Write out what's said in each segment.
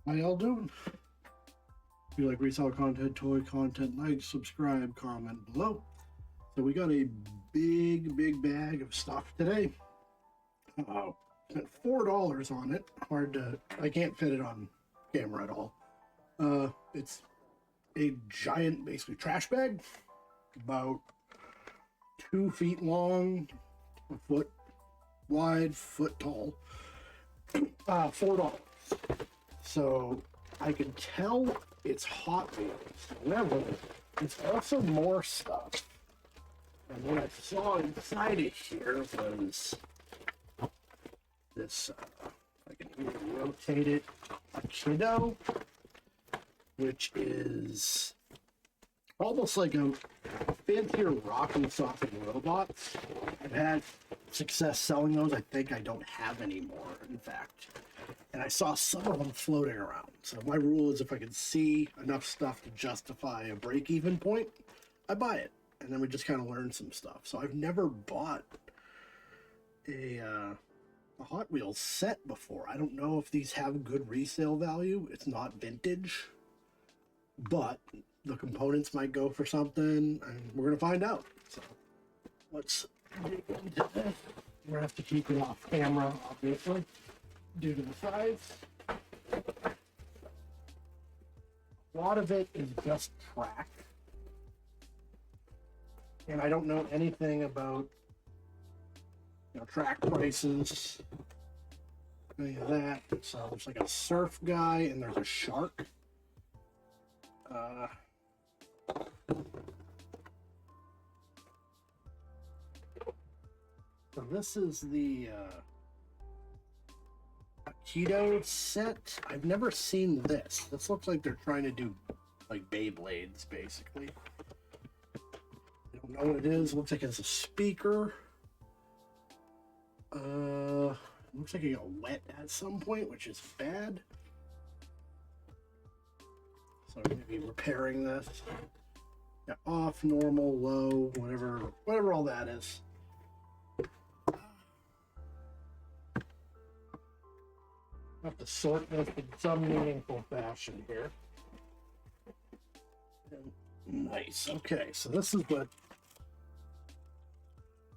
How y'all doing? If you like resale content, toy content, like, subscribe, comment below. So we got a big bag of stuff today. Spent $4 on it. I can't fit it on camera at all. It's a giant, basically, trash bag, about 2 feet long, a foot wide, foot tall. $4. So I can tell it's Hot Wheels. However, it's also more stuff. And what I saw inside it here was this, if I can even rotate it, Akedo, which is almost like a fancier rock and socket robots. I've had success selling those. I think I don't have any more, in fact. And I saw some of them floating around. So my rule is if I can see enough stuff to justify a break-even point, I buy it. And then we just kind of learn some stuff. So I've never bought a Hot Wheels set before. I don't know if these have good resale value. It's not vintage, but the components might go for something, and we're gonna find out. So let's dig into this. We're gonna have to keep it off camera, obviously, due to the size. A lot of it is just track. And I don't know anything about, track prices, any of that. So there's like a surf guy and there's a shark. So this is the Akedo set. I've never seen this. This looks like they're trying to do like Beyblades, basically. I don't know what it is. Looks like it's a speaker. Looks like it got wet at some point, which is bad. So I'm going to be repairing this. Yeah, off, normal, low, whatever all that is. Have to sort this in some meaningful fashion here. And nice. Okay, so this is what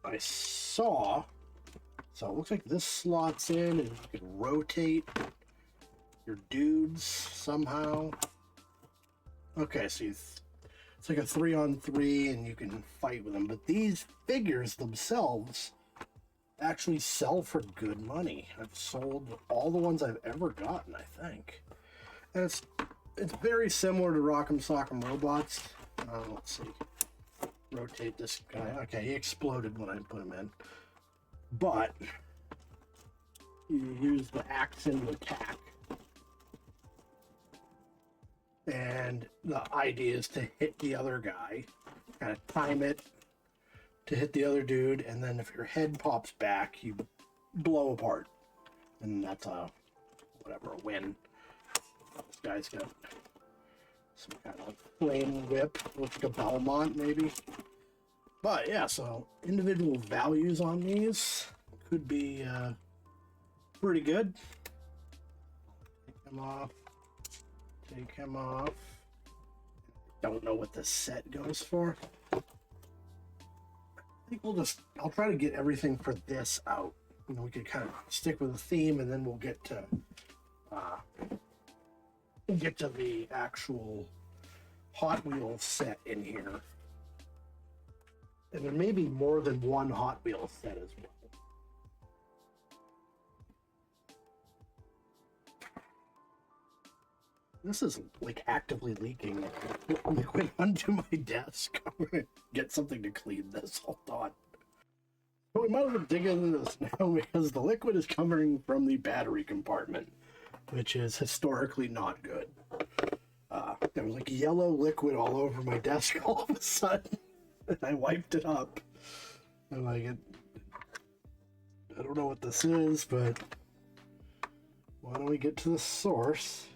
I saw. So it looks like this slots in and you can rotate your dudes somehow. Okay, so it's like a 3-on-3 and you can fight with them. But these figures themselves actually sell for good money. I've sold all the ones I've ever gotten, I think. And it's very similar to Rock'em Sock'em Robots. Let's see. Rotate this guy. Okay, he exploded when I put him in. But you use the axe to attack. And the idea is to hit the other guy. Kind of time it to hit the other dude, and then if your head pops back, you blow apart. And that's a win. This guy's got some kind of flame whip, looks like a Belmont maybe. But yeah, so individual values on these could be pretty good. Take him off. Take him off. Don't know what the set goes for. I think I'll try to get everything for this out. We could kind of stick with the theme, and then we'll get to the actual Hot Wheels set in here. And there may be more than one Hot Wheels set as well. This is like actively leaking liquid onto my desk. I'm gonna get something to clean this. Hold on. But we might as well dig into this now because the liquid is coming from the battery compartment, which is historically not good. There was like yellow liquid all over my desk all of a sudden. And I wiped it up. I'm like, I don't know what this is, but why don't we get to the source?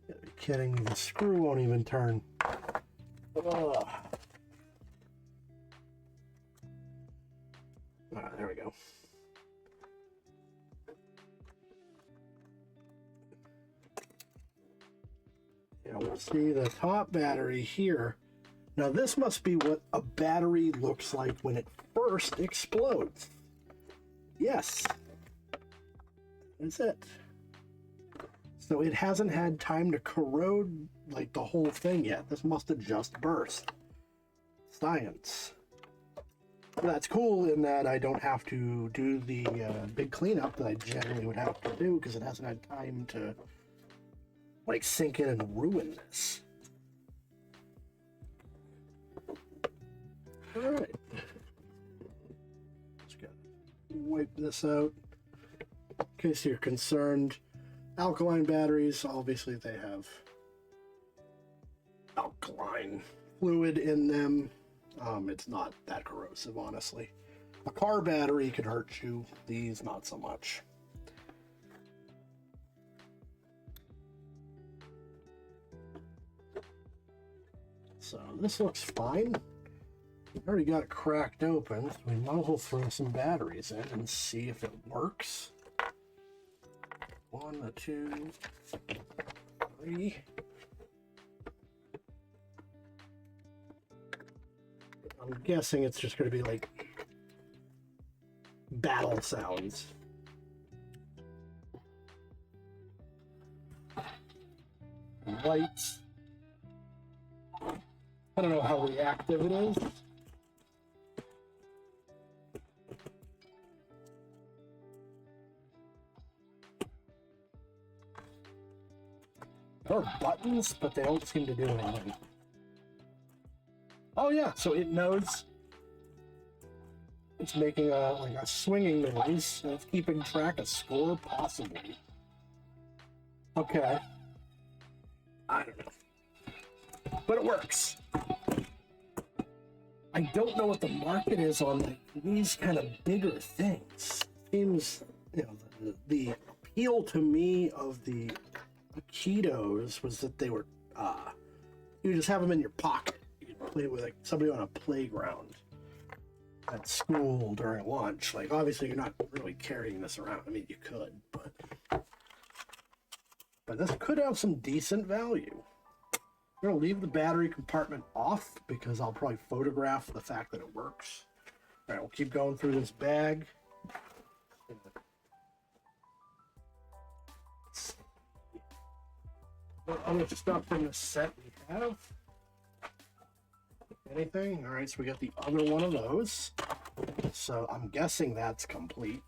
You're kidding, the screw won't even turn. Ugh. There we go. See the top battery here. Now this must be what a battery looks like when it first explodes. Yes. That's it. So it hasn't had time to corrode like the whole thing yet. This must have just burst. Science. That's cool in that I don't have to do the big cleanup that I generally would have to do because it hasn't had time to like sink in and ruin this. All right. Just gotta wipe this out in case you're concerned. Alkaline batteries, obviously they have alkaline fluid in them. It's not that corrosive, honestly. A car battery could hurt you. These, not so much. So this looks fine. We've already got it cracked open. So we might as well throw some batteries in and see if it works. 1, 2, 3. I'm guessing it's just going to be like battle sounds. Lights. I don't know how reactive it is. There are buttons, but they don't seem to do anything. Oh yeah, so it knows it's making a swinging noise, and it's keeping track of score, possibly. Okay. I don't know. But it works. I don't know what the market is on like these kind of bigger things. Seems, you know, the appeal to me of the Akedos was that they were, you just have them in your pocket. You can play with like somebody on a playground at school during lunch. Like, obviously you're not really carrying this around. I mean, you could, but this could have some decent value. I'm gonna leave the battery compartment off because I'll probably photograph the fact that it works. All right, we'll keep going through this bag. What other stuff from the set we have? Anything? All right, so we got the other one of those. So I'm guessing that's complete.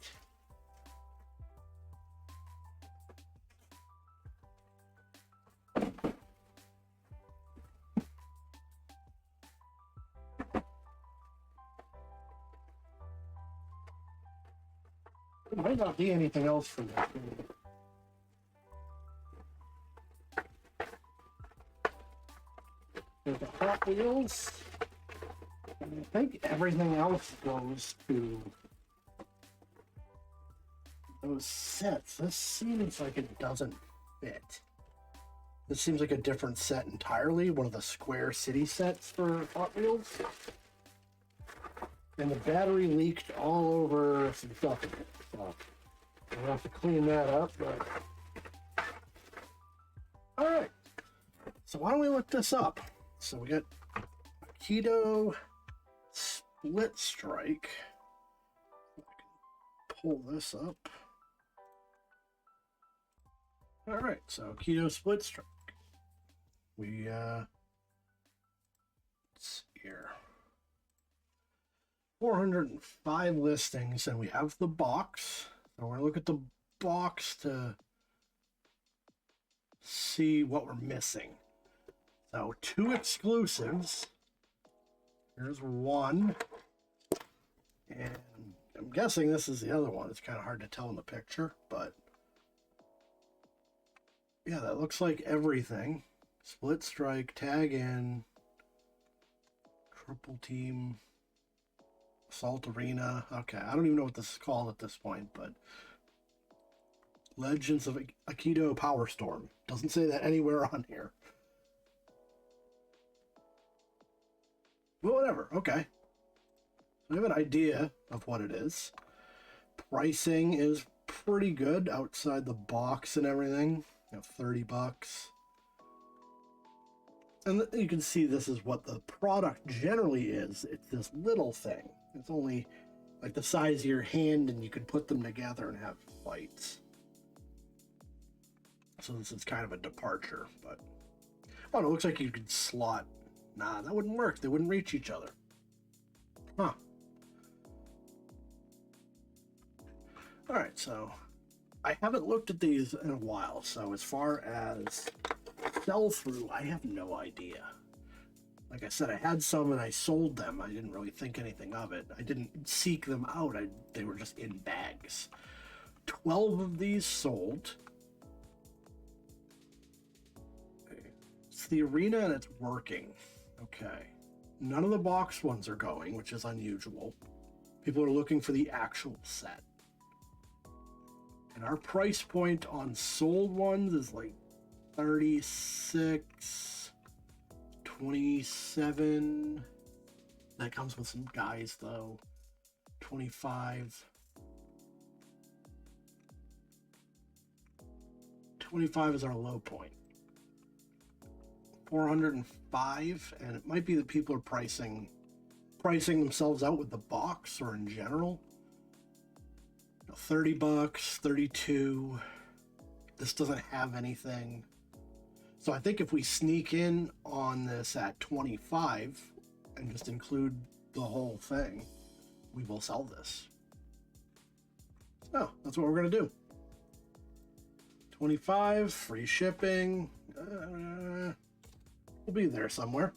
There might not be anything else from that. There's the Hot Wheels. And I think everything else goes to those sets. This seems like it doesn't fit. This seems like a different set entirely. One of the Square City sets for Hot Wheels. And the battery leaked all over some stuff. So we'll have to clean that up. But alright. So why don't we look this up? So we got Akedo Split Strike. I can pull this up. Alright, so Akedo Split Strike. We let's see here. 405 listings, and we have the box. So we're gonna look at the box to see what we're missing. So 2 exclusives. Here's one. And I'm guessing this is the other one. It's kind of hard to tell in the picture, but yeah, that looks like everything. Split Strike, Tag In, Triple Team, Assault Arena. Okay, I don't even know what this is called at this point, but Legends of Akedo Power Storm. Doesn't say that anywhere on here. Well, whatever. Okay. So we have an idea of what it is. Pricing is pretty good outside the box and everything. You know, $30. And you can see this is what the product generally is. It's this little thing. It's only like the size of your hand, and you can put them together and have fights. So this is kind of a departure, but oh, it looks like you could slot. Nah, that wouldn't work. They wouldn't reach each other. Huh. All right, so I haven't looked at these in a while, so as far as sell-through, I have no idea. Like I said, I had some and I sold them. I didn't really think anything of it. I didn't seek them out. They were just in bags. 12 of these sold. It's the arena and it's working. Okay. None of the box ones are going, which is unusual. People are looking for the actual set. And our price point on sold ones is like 36, 27. That comes with some guys though. 25. 25 is our low point. 405, and it might be that people are pricing themselves out with the box or in general. $30, 32. This doesn't have anything. So I think if we sneak in on this at 25 and just include the whole thing, we will sell this. So that's what we're going to do. 25, free shipping. We'll be there somewhere.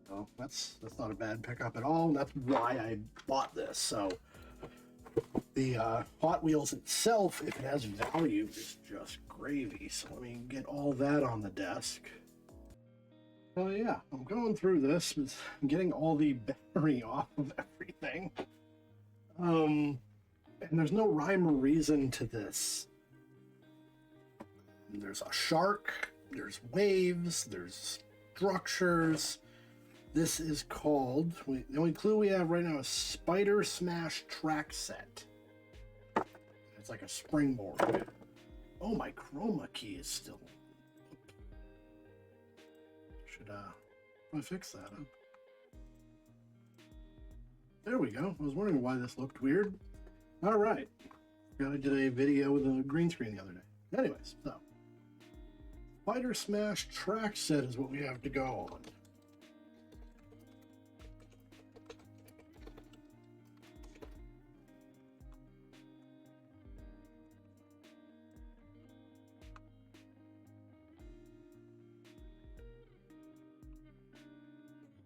So that's not a bad pickup at all. That's why I bought this. So the Hot Wheels itself, if it has value, is just gravy. So let me get all that on the desk. Oh yeah, I'm going through this. I'm getting all the battery off of everything. And there's no rhyme or reason to this. There's a shark, there's waves, there's structures. This is called, the only clue we have right now is Spider Smash Track Set. It's like a springboard. Oh, my chroma key is still. Should I fix that up? There we go. I was wondering why this looked weird. All right. I did a video with a green screen the other day. Anyways, so Spider Smash Track Set is what we have to go on.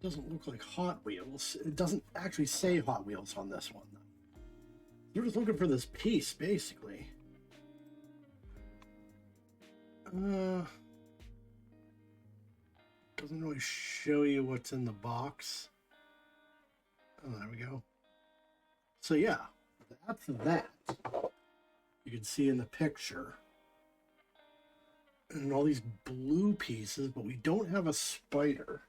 Doesn't look like Hot Wheels. It doesn't actually say Hot Wheels on this one, though. You're just looking for this piece, basically. Doesn't really show you what's in the box. Oh, there we go. So yeah, that's that. You can see in the picture. And all these blue pieces, but we don't have a spider.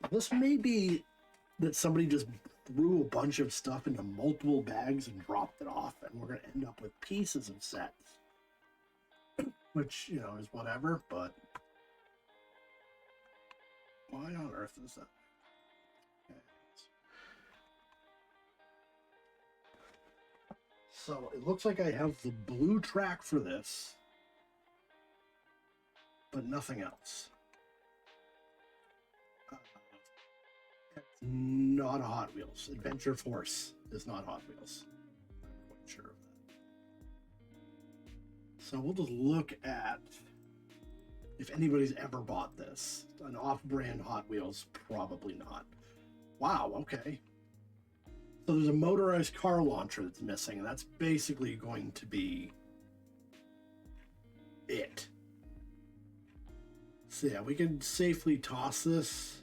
This may be that somebody just threw a bunch of stuff into multiple bags and dropped it off, and we're going to end up with pieces of sets. Which, you know, is whatever, but why on earth is that? Okay. So it looks like I have the blue track for this, but nothing else. It's not a Hot Wheels. Adventure Force is not Hot Wheels. I'm not quite sure of that. So we'll just look at if anybody's ever bought this. An off-brand Hot Wheels, probably not. Wow, okay. So there's a motorized car launcher that's missing, and that's basically going to be it. So yeah, we can safely toss this,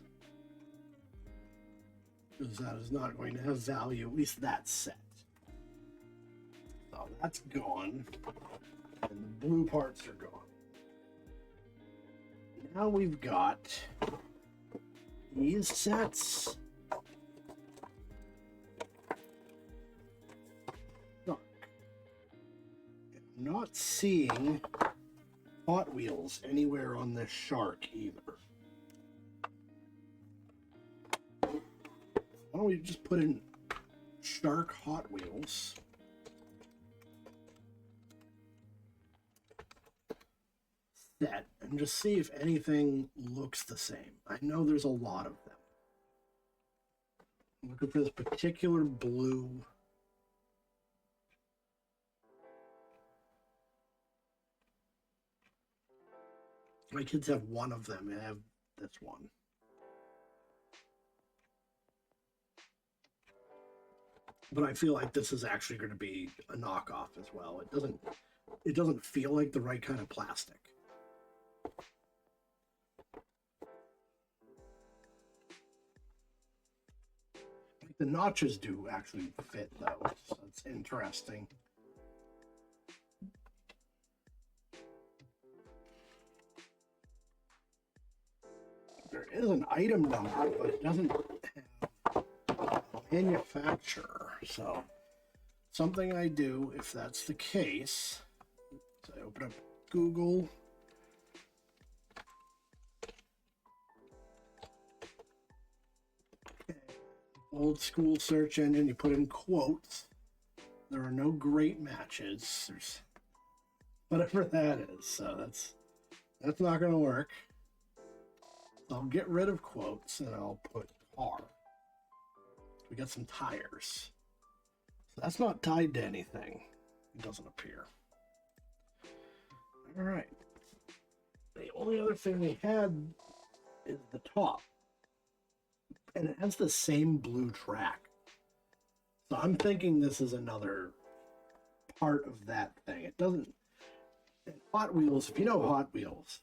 because that is not going to have value, at least that set. So that's gone, and the blue parts are gone. Now we've got these sets. I'm not seeing Hot Wheels anywhere on this shark either. Why don't we just put in shark Hot Wheels? Set and just see if anything looks the same. I know there's a lot of them. I'm looking for this particular blue. My kids have one of them and I have this one. But I feel like this is actually going to be a knockoff as well. It doesn't feel like the right kind of plastic. The notches do actually fit though, so it's interesting. There is an item number, but it doesn't have a manufacturer. So something I do if that's the case, so I open up Google. Old school search engine, you put in quotes. There are no great matches. There's whatever that is. So that's not going to work. I'll get rid of quotes and I'll put car. We got some tires. So that's not tied to anything. It doesn't appear. All right. The only other thing we had is the top. And it has the same blue track. So I'm thinking this is another part of that thing. It doesn't... Hot Wheels, if you know Hot Wheels,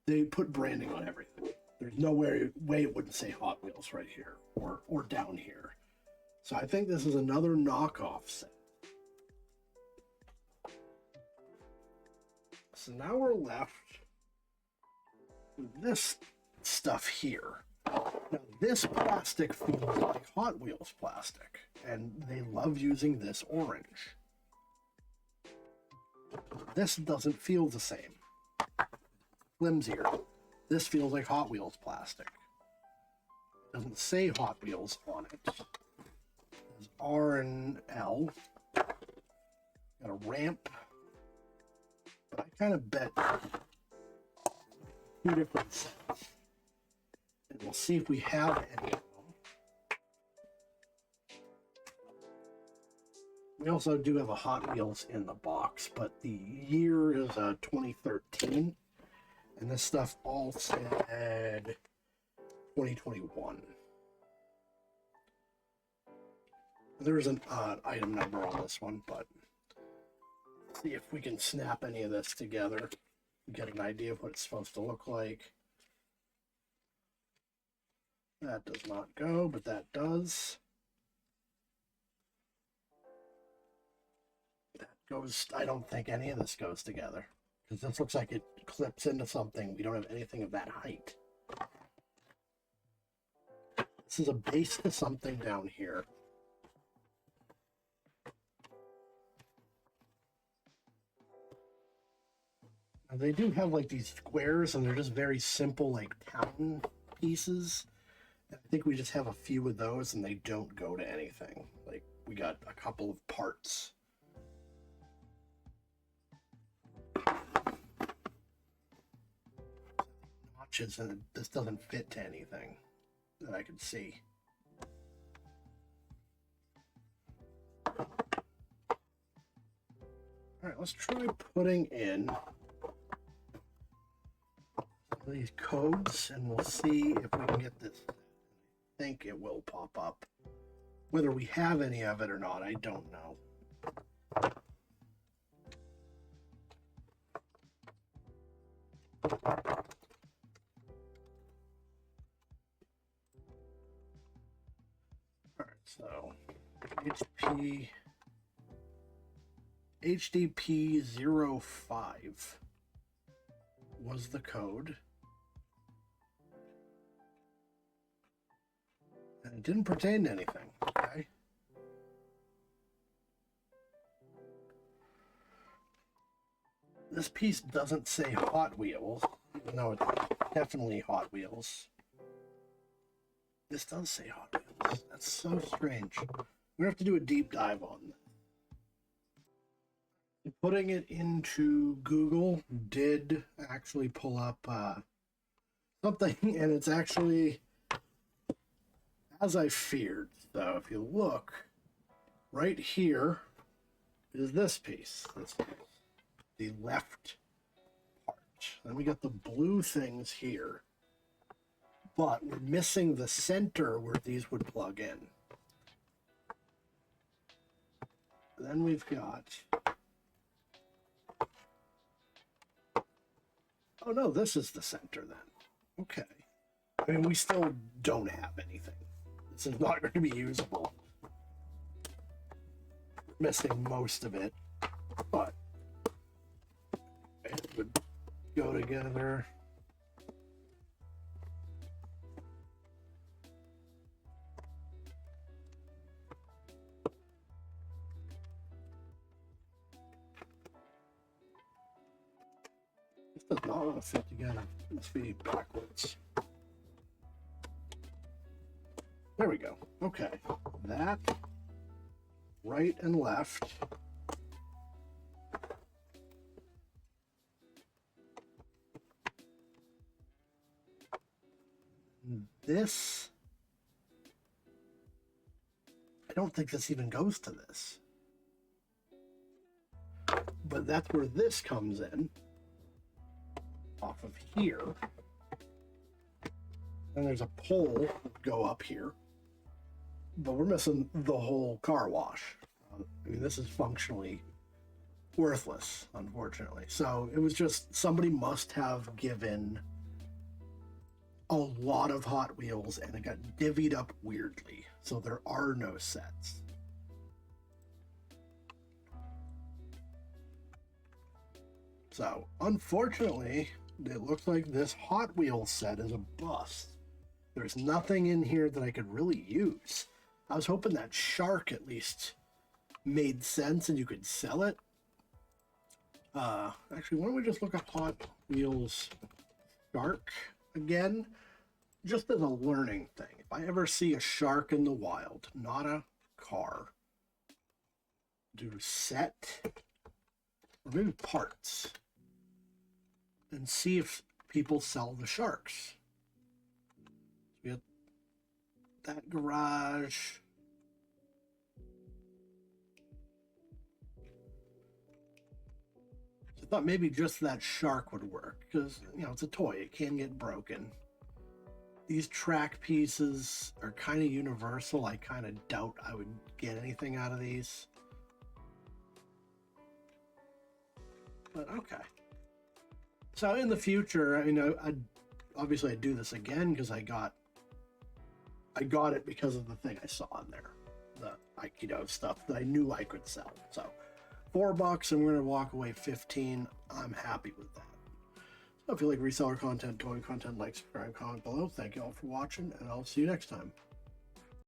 they put branding on everything. There's no way it wouldn't say Hot Wheels right here or down here. So I think this is another knockoff set. So now we're left with this stuff here. Now this plastic feels like Hot Wheels plastic, and they love using this orange. This doesn't feel the same. Flimsier. This feels like Hot Wheels plastic. It doesn't say Hot Wheels on it. There's R and L. Got a ramp. But I kind of bet two different sets. And we'll see if we have any of them. We also do have a Hot Wheels in the box, but the year is 2013. And this stuff all said 2021. There's an item number on this one, but let's see if we can snap any of this together. Get an idea of what it's supposed to look like. That does not go, but that does. That goes, I don't think any of this goes together. Because this looks like it clips into something. We don't have anything of that height. This is a base to something down here. Now they do have like these squares, and they're just very simple, like town pieces. I think we just have a few of those, and they don't go to anything. Like, we got a couple of parts. Notches, and this doesn't fit to anything that I can see. Alright, let's try putting in these codes, and we'll see if we can get this. I think it will pop up. Whether we have any of it or not, I don't know. Alright, so HDP05 was the code. And it didn't pertain to anything, okay? This piece doesn't say Hot Wheels. No, it's definitely Hot Wheels. This does say Hot Wheels. That's so strange. We're gonna have to do a deep dive on this. Putting it into Google did actually pull up something, and it's actually as I feared. So if you look right here is this piece. This is the left part. Then we got the blue things here, but we're missing the center where these would plug in. Then we've got, oh no, this is the center then. Okay. I mean, we still don't have anything. This is not going to be usable. We're missing most of it, but it would go together. This does not want to fit together. It must be backwards. There we go. Okay. That, right and left. This, I don't think this even goes to this. But that's where this comes in. Off of here. And there's a pole that would go up here. But we're missing the whole car wash. I mean, this is functionally worthless, unfortunately. So it was just, somebody must have given a lot of Hot Wheels and it got divvied up weirdly. So there are no sets. So unfortunately, it looks like this Hot Wheels set is a bust. There's nothing in here that I could really use. I was hoping that shark at least made sense and you could sell it. Actually, why don't we just look up Hot Wheels shark again? Just as a learning thing. If I ever see a shark in the wild, not a car, do set, or maybe parts, and see if people sell the sharks. We have that garage. So I thought maybe just that shark would work because, you know, it's a toy. It can get broken. These track pieces are kind of universal. I kind of doubt I would get anything out of these. But okay. So in the future, you know, obviously I'd do this again because I got it because of the thing I saw in there, the Aikido stuff that I knew I could sell. So $4 and we're gonna walk away 15. I'm happy with that. So if you like reseller content, toy content, like, subscribe, comment below. Thank you all for watching, and I'll see you next time.